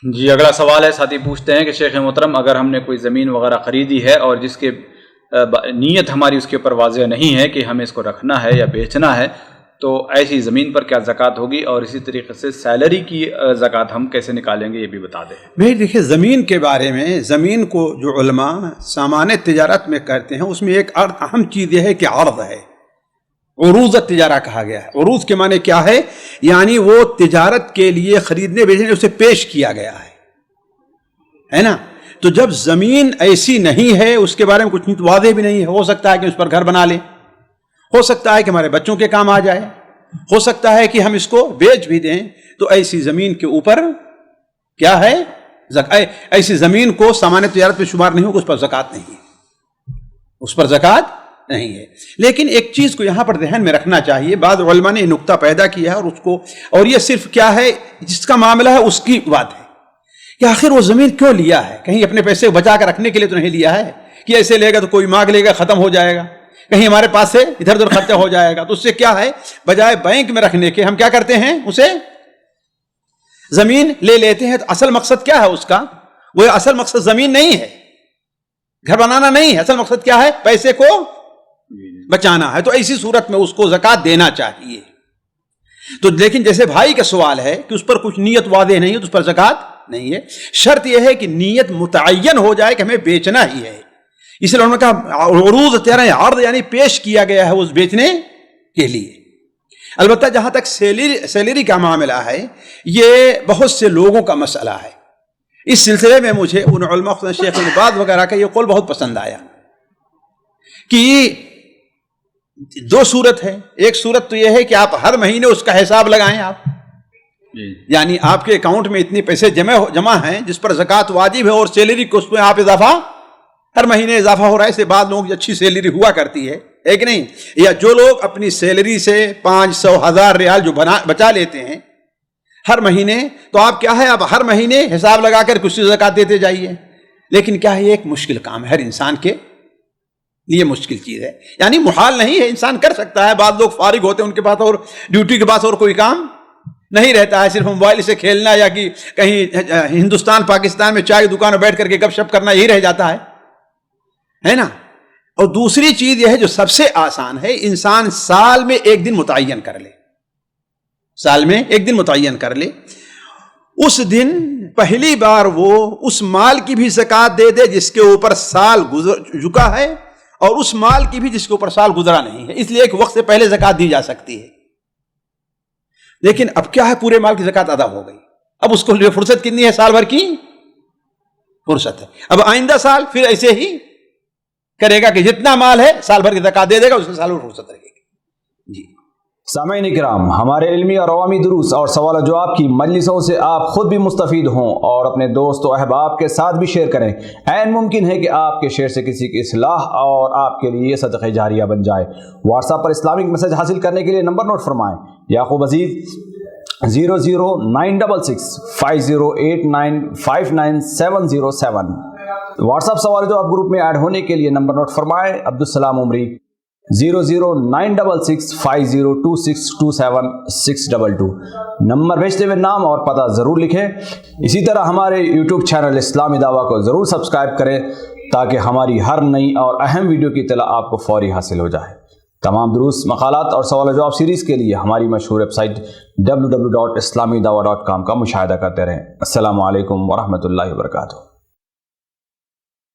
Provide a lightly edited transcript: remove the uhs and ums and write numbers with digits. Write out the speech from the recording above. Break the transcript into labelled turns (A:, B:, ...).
A: جی اگلا سوال ہے، ساتھی پوچھتے ہیں کہ شیخ محترم اگر ہم نے کوئی زمین وغیرہ خریدی ہے اور جس کے نیت ہماری اس کے اوپر واضح نہیں ہے کہ ہمیں اس کو رکھنا ہے یا بیچنا ہے، تو ایسی زمین پر کیا زکوٰۃ ہوگی؟ اور اسی طریقے سے سیلری کی زکوٰۃ ہم کیسے نکالیں گے یہ بھی بتا دیں۔
B: بھائی دیکھیں، زمین کے بارے میں، زمین کو جو علماء سامان تجارت میں کرتے ہیں اس میں ایک اہم چیز یہ ہے کہ عرض ہے، عروض التجارہ کہا گیا ہے۔ عروض کے معنی کیا ہے؟ یعنی وہ تجارت کے لیے خریدنے بیچنے اسے پیش کیا گیا ہے نا۔ تو جب زمین ایسی نہیں ہے، اس کے بارے میں کچھ واضح بھی نہیں ہے، ہو سکتا ہے کہ اس پر گھر بنا لیں، ہو سکتا ہے کہ ہمارے بچوں کے کام آ جائے، ہو سکتا ہے کہ ہم اس کو بیچ بھی دیں، تو ایسی زمین کے اوپر کیا ہے؟ ایسی زمین کو سامان تجارت میں شمار نہیں ہوگا، اس پر زکوٰۃ نہیں ہے، اس پر زکوٰۃ نہیں ہے۔ لیکن ایک چیز کو یہاں پر ذہن میں رکھنا چاہیے، بعض علماء نے یہ نقطہ پیدا کیا ہے اور یہ صرف کیا ہے، جس کا معاملہ ہے اس کی بات ہے کہ آخر وہ زمین کیوں لیا ہے؟ کہیں اپنے پیسے بچا کر رکھنے کے لیے تو نہیں لیا ہے کہ ایسے لے گا تو کوئی مانگ لے گا، ختم ہو جائے گا، کہیں ہمارے پاس سے ادھر ادھر خرچہ ہو جائے گا۔ تو اس سے کیا ہے، بجائے بینک میں رکھنے کے ہم کیا کرتے ہیں، اسے زمین لے لیتے ہیں۔ تو اصل مقصد کیا ہے اس کا؟ وہ اصل مقصد زمین نہیں ہے، گھر بنانا نہیں ہے، اصل مقصد کیا ہے؟ پیسے کو بچانا ہے۔ تو ایسی صورت میں اس کو زکوٰۃ دینا چاہیے۔ تو لیکن جیسے بھائی کا سوال ہے کہ اس پر کچھ نیت واضح نہیں ہے تو اس پر زکوٰۃ نہیں ہے۔ شرط یہ ہے کہ نیت متعین ہو جائے کہ ہمیں بیچنا ہی ہے۔ اس لیے انہوں نے کہا عروض تیرہ عرض، یعنی پیش کیا گیا ہے اس بیچنے کے لیے۔ البتہ جہاں تک سیلری کا معاملہ ہے، یہ بہت سے لوگوں کا مسئلہ ہے۔ اس سلسلے میں مجھے ان علماء شیخ ابن باز وغیرہ کا یہ قول بہت پسند آیا کہ دو صورت ہے۔ ایک صورت تو یہ ہے کہ آپ ہر مہینے اس کا حساب لگائیں، آپ یعنی آپ کے اکاؤنٹ میں اتنے پیسے جمع ہیں جس پر زکوٰۃ واجب ہے، اور سیلری کو اس میں آپ اضافہ ہر مہینے اضافہ ہو رہا ہے۔ اس سے بعد لوگوں کی اچھی سیلری ہوا کرتی ہے کہ نہیں؟ یا جو لوگ اپنی سیلری سے 500 1000 ریال جو بچا لیتے ہیں ہر مہینے، تو آپ کیا ہے، آپ ہر مہینے حساب لگا کر کچھ زکوٰۃ دیتے جائیے۔ لیکن کیا ہے، یہ ایک مشکل کام ہے، ہر انسان کے لیے مشکل چیز ہے، یعنی محال نہیں ہے، انسان کر سکتا ہے۔ بعض لوگ فارغ ہوتے ہیں، ان کے پاس اور ڈیوٹی کے پاس اور کوئی کام نہیں رہتا ہے، صرف موبائل سے کھیلنا یا کہ کہیں ہندوستان پاکستان میں چائے کی دکان میں بیٹھ کر کے گپ شپ کرنا یہی رہ جاتا ہے نا۔ اور دوسری چیز یہ ہے جو سب سے آسان ہے، انسان سال میں ایک دن متعین کر لے، سال میں ایک دن متعین کر لے، اس دن پہلی بار وہ اس مال کی بھی زکوٰۃ دے دے جس کے اوپر سال گزر چکا ہے، اور اس مال کی بھی جس کے اوپر سال گزرا نہیں ہے۔ اس لیے ایک وقت سے پہلے زکوٰۃ دی جا سکتی ہے۔ لیکن اب کیا ہے، پورے مال کی زکوٰۃ ادا ہو گئی، اب اس کو فرصت کتنی ہے؟ سال بھر کی فرصت ہے۔ اب آئندہ سال پھر ایسے ہی کرے گا کہ جتنا مال ہے سال بھر کی زکوٰۃ دے دے گا، اس کے سال بھر فرصت رہے گی۔ جی
C: سامعین کرام، ہمارے علمی اور عوامی دروس اور سوال و جواب کی مجلسوں سے آپ خود بھی مستفید ہوں اور اپنے دوست و احباب کے ساتھ بھی شیئر کریں۔ عین ممکن ہے کہ آپ کے شیئر سے کسی کی اصلاح اور آپ کے لیے صدقہ جاریہ بن جائے۔ واٹس ایپ پر اسلامک میسج حاصل کرنے کے لیے نمبر نوٹ فرمائیں: یعقوب عزیز 00966 5089 59707۔ واٹس ایپ سوال جو آپ گروپ میں ایڈ ہونے کے لیے نمبر نوٹ فرمائیں: عبدالسلام عمری 00966 502627 622۔ نمبر بھیجتے ہوئے نام اور پتہ ضرور لکھیں۔ اسی طرح ہمارے یوٹیوب چینل اسلامی دعویٰ کو ضرور سبسکرائب کریں تاکہ ہماری ہر نئی اور اہم ویڈیو کی اطلاع آپ کو فوری حاصل ہو جائے۔ تمام دروس، مقالات اور سوال و جواب سیریز کے لیے ہماری مشہور ویب سائٹ www.islamidawah.com کا مشاہدہ کرتے رہیں۔ السلام علیکم ورحمۃ اللہ وبرکاتہ۔